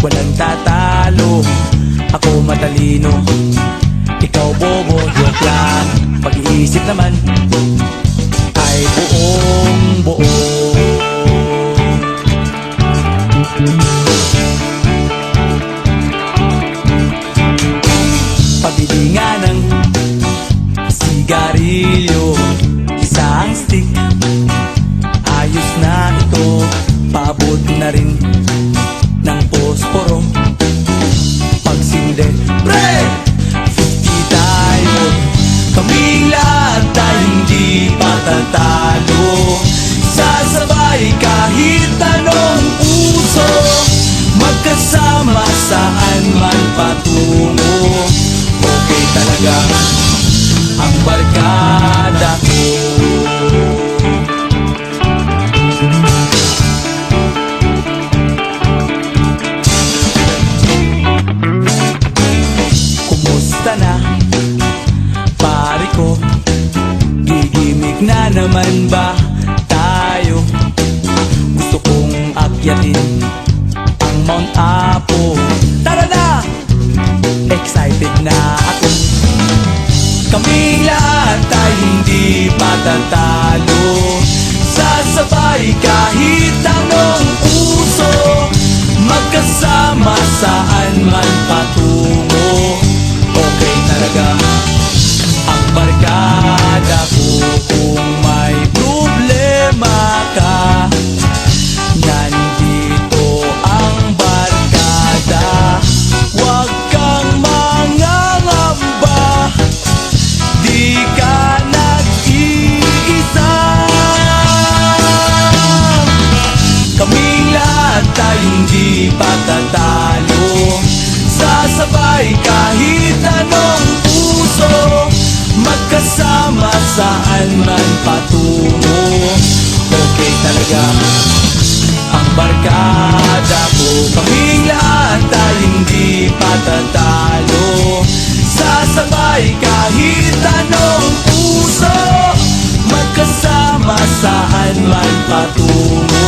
Walang tatalo, ako matalino, ikaw bobo, joke lang. Pag-iisip naman ay buong buo. Pabili nga ng sigarilyo, isang stick, ayos na ito. Paabot na rin ng posporo, pagsinde, pre! 50 tayo, kaming lahat ay hindi patatalo. Sasabay kahit anong uso, magkasama saan man patungo. Okay talaga ang barkada ko. Pare ko, gigimik na naman ba tayo? Gusto kong akyatin ang Mount Apo. Tara na! Excited na ako. Kaming lahat ay hindi patatalo. Sasabay kahit anong uso, magkasama saan man patungo. Okay talaga ang barkada ko. Kung may problema ka, nandito ang barkada. Huwag kang mangangamba, di ka nag-iisa. Kaming lahat ay hindi patatalo. Sasabay kahit anong puso, magkasama saan man patungo. Okay talaga ang barkada ko. Kaming lahat ay hindi patatalo. Sasabay kahit anong puso, magkasama saan man patungo.